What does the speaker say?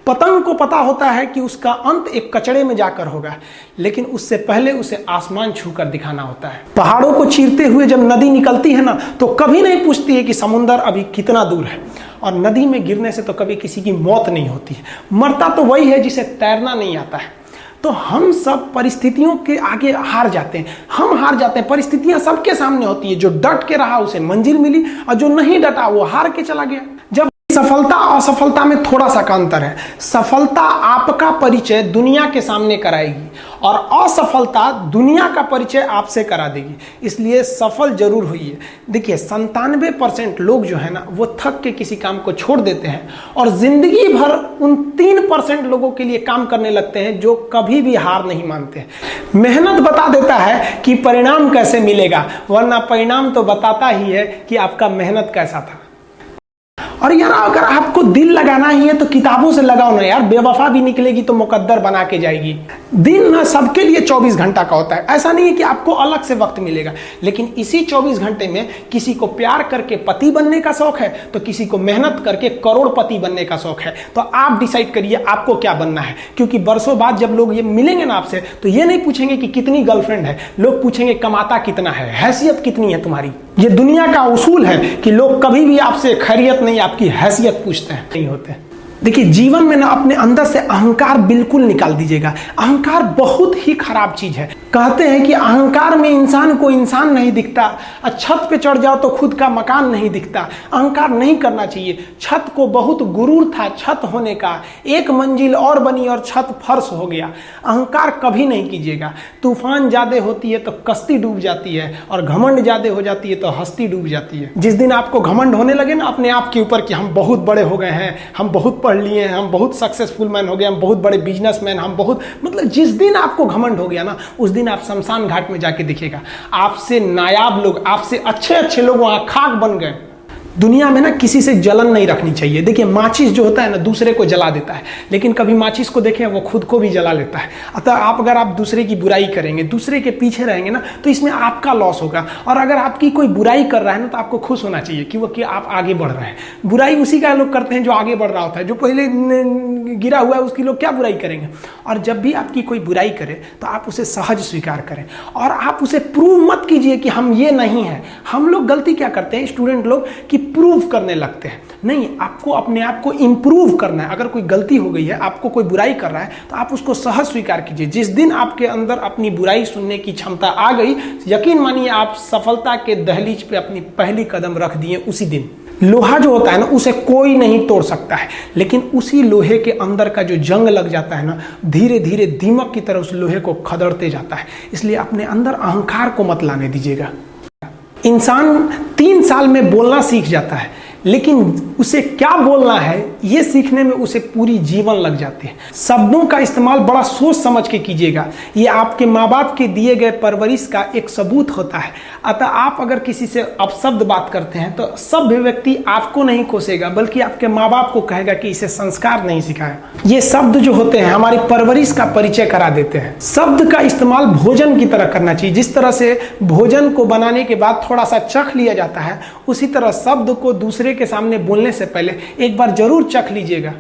पतंग को पता होता है कि उसका अंत एक कचड़े में जाकर होगा, लेकिन उससे पहले उसे आसमान छूकर दिखाना होता है। पहाड़ों को चीरते हुए जब नदी निकलती है ना, तो कभी नहीं पूछती है कि समुंदर अभी कितना दूर है। और नदी में गिरने से तो कभी किसी की मौत नहीं होती है, मरता तो वही है जिसे तैरना नहीं आता है। तो हम सब परिस्थितियों के आगे हार जाते हैं, हम हार जाते हैं। परिस्थितियां सबके सामने होती है, जो डट के रहा उसे मंजिल मिली, और जो नहीं डटा वो हार के चला गया। जब सफलता और असफलता में थोड़ा सा का अंतर है। सफलता आपका परिचय दुनिया के सामने कराएगी और असफलता दुनिया का परिचय आपसे करा देगी। इसलिए सफल जरूर होइए। देखिए 97% लोग जो है ना, वो थक के किसी काम को छोड़ देते हैं और जिंदगी भर उन 3% लोगों के लिए काम करने लगते हैं जो कभी भी हार नहीं मानते हैं। मेहनत बता देता है कि परिणाम कैसे मिलेगा, वरना परिणाम तो बताता ही है कि आपका मेहनत कैसा था। और यार अगर आपको दिल लगाना ही है तो किताबों से लगाओ ना यार, बेवफा भी निकलेगी तो मुकद्दर बना के जाएगी। दिन ना सबके लिए 24 घंटा का होता है, ऐसा नहीं है कि आपको अलग से वक्त मिलेगा, लेकिन इसी 24 घंटे में किसी को प्यार करके पति बनने का शौक है तो किसी को मेहनत करके करोड़पति बनने का शौक है। तो आप डिसाइड करिए आपको क्या बनना है, क्योंकि बरसों बाद जब लोग ये मिलेंगे ना आपसे, तो ये नहीं पूछेंगे कि कितनी गर्लफ्रेंड है, लोग पूछेंगे कमाता कितना है, हैसियत कितनी है तुम्हारी। ये दुनिया का उसूल है कि लोग कभी भी आपसे खैरियत नहीं, आपकी हैसियत पूछते हैं, नहीं होते। देखिए जीवन में ना अपने अंदर से अहंकार बिल्कुल निकाल दीजिएगा। अहंकार बहुत ही खराब चीज है। कहते हैं कि अहंकार में इंसान को इंसान नहीं दिखता, और छत पे चढ़ जाओ तो खुद का मकान नहीं दिखता। अहंकार नहीं करना चाहिए। छत को बहुत गुरूर था छत होने का, एक मंजिल और बनी और छत फर्श हो गया। अहंकार कभी नहीं कीजिएगा। तूफान ज्यादा होती है तो कश्ती डूब जाती है, और घमंड ज्यादा हो जाती है तो हस्ती डूब जाती है। जिस दिन आपको घमंड होने लगे ना अपने आप के ऊपर कि हम बहुत बड़े हो गए हैं, हम बहुत पढ़ लिए हैं, हम बहुत सक्सेसफुल मैन हो गए, हम बहुत बड़े बिजनेसमैन, हम बहुत, मतलब जिस दिन आपको घमंड हो गया ना, उस दिन आप शमशान घाट में जाके देखिएगा आपसे नायाब लोग, आपसे अच्छे अच्छे लोग वहां खाक बन गए। दुनिया में ना किसी से जलन नहीं रखनी चाहिए। देखिए माचिस जो होता है ना दूसरे को जला देता है, लेकिन कभी माचिस को देखें वो खुद को भी जला लेता है। अतः अगर आप दूसरे की बुराई करेंगे, दूसरे के पीछे रहेंगे ना, तो इसमें आपका लॉस होगा। और अगर आपकी कोई बुराई कर रहा है ना, तो आपको खुश होना चाहिए कि आप आगे बढ़ रहे हैं। बुराई उसी का लोग करते हैं जो आगे बढ़ रहा होता है, जो पहले गिरा हुआ है उसकी लोग क्या बुराई करेंगे। और जब भी आपकी कोई बुराई करे तो आप उसे सहज स्वीकार करें, और आप उसे प्रूव मत कीजिए कि हम ये नहीं है। हम लोग गलती क्या करते हैं स्टूडेंट लोग, कि प्रूव करने लगते हैं। नहीं, आपको अपने आप को इंप्रूव करना है। अगर कोई गलती हो गई है, आपको कोई बुराई कर रहा है, तो आप उसको सहज स्वीकार कीजिए। जिस दिन आपके अंदर अपनी बुराई सुनने की क्षमता आ गई, यकीन मानिए आप सफलता के दहलीज पे अपनी पहली कदम रख दिए उसी दिन। लोहा जो होता है ना, उसे कोई नहीं तोड़ सकता है, लेकिन उसी लोहे के अंदर का जो जंग लग जाता है ना, धीरे धीरे दीमक की तरह उस लोहे को खदड़ते जाता है। इसलिए अपने अंदर अहंकार को मत लाने दीजिएगा। इंसान 3 साल में बोलना सीख जाता है, लेकिन उसे क्या बोलना है ये सीखने में उसे पूरी जीवन लग जाती है। शब्दों का इस्तेमाल बड़ा सोच समझ के कीजिएगा। ये आपके माँ बाप के दिए गए परवरिश का एक सबूत होता है। अतः आप अगर किसी से अपशब्द बात करते हैं तो सभ्य व्यक्ति आपको नहीं कोसेगा, बल्कि आपके माँ बाप को कहेगा कि इसे संस्कार नहीं सिखाया। ये शब्द जो होते हैं हमारी परवरिश का परिचय करा देते हैं। शब्द का इस्तेमाल भोजन की तरह करना चाहिए। जिस तरह से भोजन को बनाने के बाद थोड़ा सा चख लिया जाता है, उसी तरह शब्द को दूसरे के सामने बोलने से पहले एक बार जरूर चख लीजिएगा।